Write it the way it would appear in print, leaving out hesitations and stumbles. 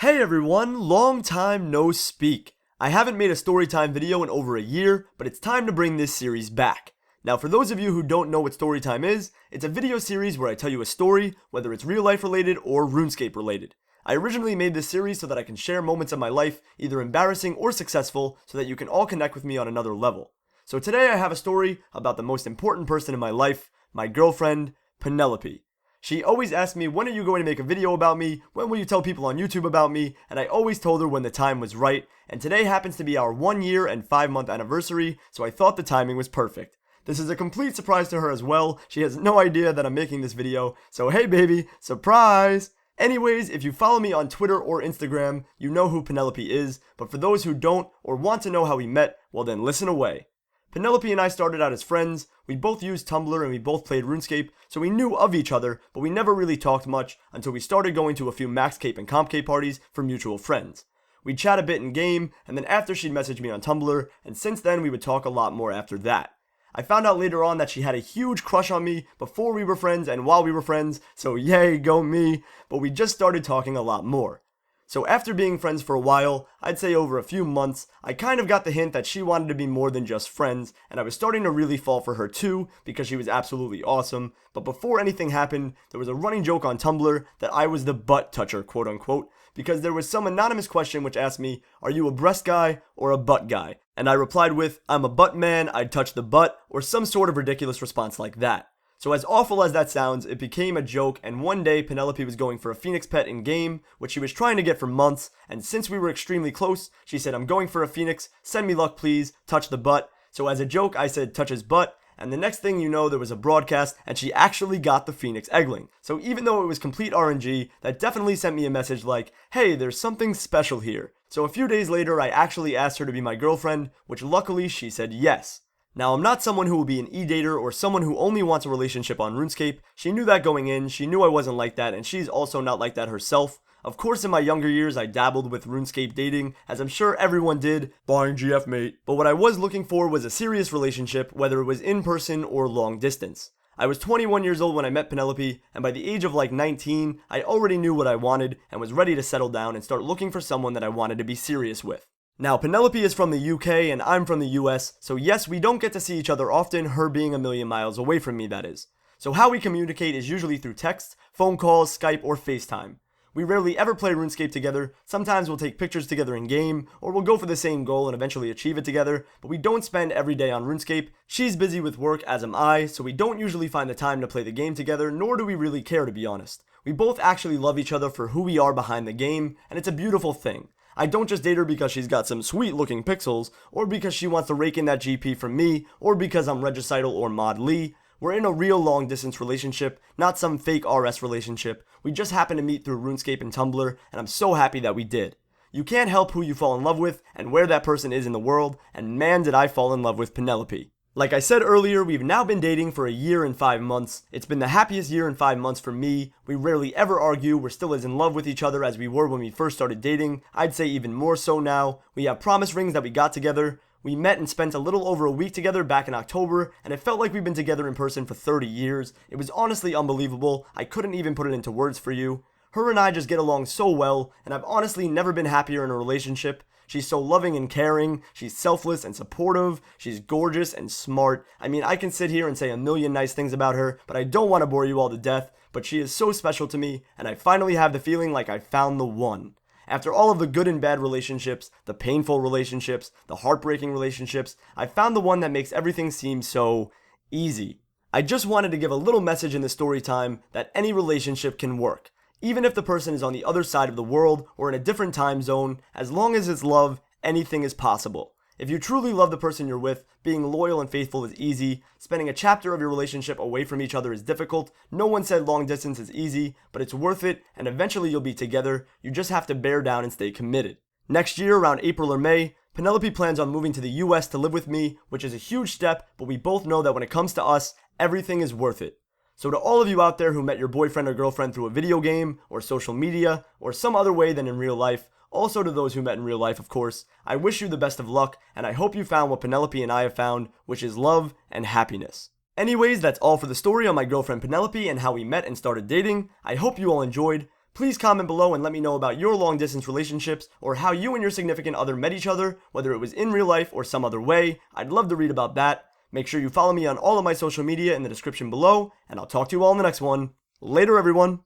Hey everyone, long time no speak. I haven't made a storytime video in over a year, but it's time to bring this series back. Now for those of you who don't know what storytime is, it's a video series where I tell you a story, whether it's real life related or RuneScape related. I originally made this series so that I can share moments of my life, either embarrassing or successful, so that you can all connect with me on another level. So today I have a story about the most important person in my life, my girlfriend, Penelope. She always asked me, when are you going to make a video about me? When will you tell people on YouTube about me? And I always told her when the time was right. And today happens to be our 1 year and 5-month anniversary, so I thought the timing was perfect. This is a complete surprise to her as well. She has no idea that I'm making this video. So hey baby, surprise! Anyways, if you follow me on Twitter or Instagram, you know who Penelope is. But for those who don't or want to know how we met, well then listen away. Penelope and I started out as friends. We both used Tumblr and we both played RuneScape, so we knew of each other, but we never really talked much until we started going to a few RuneScape and Tumblr parties for mutual friends. We'd chat a bit in game, and then after she'd message me on Tumblr, and since then we would talk a lot more after that. I found out later on that she had a huge crush on me before we were friends and while we were friends, so yay, go me, but we just started talking a lot more. So after being friends for a while, I'd say over a few months, I kind of got the hint that she wanted to be more than just friends, and I was starting to really fall for her too, because she was absolutely awesome. But before anything happened, there was a running joke on Tumblr that I was the butt toucher, quote unquote, because there was some anonymous question which asked me, are you a breast guy or a butt guy? And I replied with, I'm a butt man, I'd touch the butt, or some sort of ridiculous response like that. So as awful as that sounds, it became a joke, and one day Penelope was going for a phoenix pet in game, which she was trying to get for months, and since we were extremely close, she said, I'm going for a phoenix, send me luck please, touch the butt. So as a joke, I said touch his butt, and the next thing you know, there was a broadcast, and she actually got the phoenix eggling. So even though it was complete RNG, that definitely sent me a message like, hey, there's something special here. So a few days later, I actually asked her to be my girlfriend, which luckily she said yes. Now, I'm not someone who will be an e-dater or someone who only wants a relationship on RuneScape. She knew that going in, she knew I wasn't like that, and she's also not like that herself. Of course, in my younger years, I dabbled with RuneScape dating, as I'm sure everyone did, barring GF mate. But what I was looking for was a serious relationship, whether it was in person or long distance. I was 21 years old when I met Penelope, and by the age of like 19, I already knew what I wanted and was ready to settle down and start looking for someone that I wanted to be serious with. Now, Penelope is from the UK and I'm from the US, so yes, we don't get to see each other often, her being a million miles away from me, that is. So how we communicate is usually through text, phone calls, Skype, or FaceTime. We rarely ever play RuneScape together. Sometimes we'll take pictures together in game, or we'll go for the same goal and eventually achieve it together, but we don't spend every day on RuneScape. She's busy with work, as am I, so we don't usually find the time to play the game together, nor do we really care, to be honest. We both actually love each other for who we are behind the game, and it's a beautiful thing. I don't just date her because she's got some sweet looking pixels, or because she wants to rake in that GP from me, or because I'm Regicidal or Mod Lee. We're in a real long distance relationship, not some fake RS relationship. We just happened to meet through RuneScape and Tumblr, and I'm so happy that we did. You can't help who you fall in love with, and where that person is in the world, and man did I fall in love with Penelope. Like I said earlier, we've now been dating for a year and 5 months. It's been the happiest year and 5 months for me. We rarely ever argue. We're still as in love with each other as we were when we first started dating. I'd say even more so now. We have promise rings that we got together. We met and spent a little over a week together back in October, and it felt like we've been together in person for 30 years. It was honestly unbelievable. I couldn't even put it into words for you. Her and I just get along so well, and I've honestly never been happier in a relationship. She's so loving and caring, she's selfless and supportive, she's gorgeous and smart. I mean, I can sit here and say a million nice things about her, but I don't want to bore you all to death, but she is so special to me, and I finally have the feeling like I found the one. After all of the good and bad relationships, the painful relationships, the heartbreaking relationships, I found the one that makes everything seem so easy. I just wanted to give a little message in the story time that any relationship can work. Even if the person is on the other side of the world or in a different time zone, as long as it's love, anything is possible. If you truly love the person you're with, being loyal and faithful is easy. Spending a chapter of your relationship away from each other is difficult. No one said long distance is easy, but it's worth it, and eventually you'll be together. You just have to bear down and stay committed. Next year, around April or May, Penelope plans on moving to the US to live with me, which is a huge step, but we both know that when it comes to us, everything is worth it. So to all of you out there who met your boyfriend or girlfriend through a video game, or social media, or some other way than in real life, also to those who met in real life, of course, I wish you the best of luck, and I hope you found what Penelope and I have found, which is love and happiness. Anyways, that's all for the story on my girlfriend Penelope and how we met and started dating. I hope you all enjoyed. Please comment below and let me know about your long distance relationships or how you and your significant other met each other, whether it was in real life or some other way. I'd love to read about that. Make sure you follow me on all of my social media in the description below, and I'll talk to you all in the next one. Later, everyone.